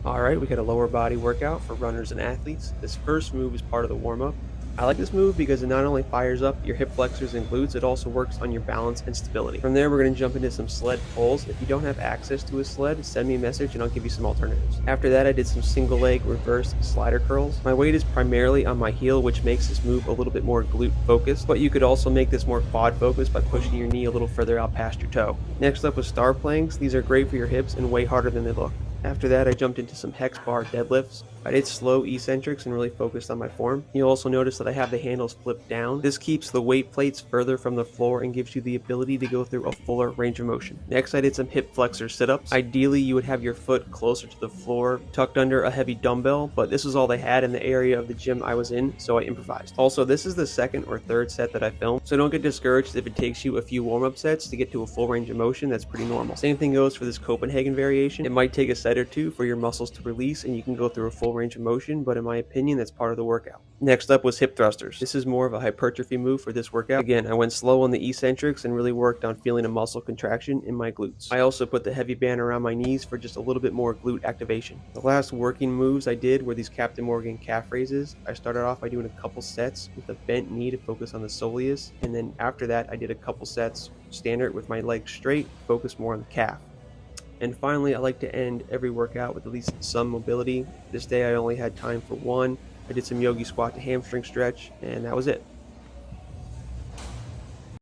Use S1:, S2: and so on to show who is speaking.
S1: Alright, we got a lower body workout for runners and athletes. This first move is part of the warm up. I like this move because it not only fires up your hip flexors and glutes, it also works on your balance and stability. From there, we're going to jump into some sled pulls. If you don't have access to a sled, send me a message and I'll give you some alternatives. After that, I did some single leg reverse slider curls. My weight is primarily on my heel, which makes this move a little bit more glute focused, but you could also make this more quad focused by pushing your knee a little further out past your toe. Next up was star planks. These are great for your hips and way harder than they look. After that, I jumped into some hex bar deadlifts. I did slow eccentrics and really focused on my form. You'll also notice that I have the handles flipped down. This keeps the weight plates further from the floor and gives you the ability to go through a fuller range of motion. Next, I did some hip flexor sit-ups. Ideally, you would have your foot closer to the floor, tucked under a heavy dumbbell, but this was all they had in the area of the gym I was in, so I improvised. Also, this is the second or third set that I filmed, so don't get discouraged if it takes you a few warm-up sets to get to a full range of motion. That's pretty normal. Same thing goes for this Copenhagen variation. It might take a set or two for your muscles to release and you can go through a full range of motion, but in my opinion, that's part of the workout. Next up was hip thrusters. This is more of a hypertrophy move for this workout. Again, I went slow on the eccentrics and really worked on feeling a muscle contraction in my glutes. I also put the heavy band around my knees for just a little bit more glute activation. The last working moves I did were these Captain Morgan calf raises. I started off by doing a couple sets with a bent knee to focus on the soleus, and then after that I did a couple sets standard with my legs straight, focus more on the calf. And finally, I like to end every workout with at least some mobility. This day I only had time for one. I did some yogi squat to hamstring stretch, and that was it.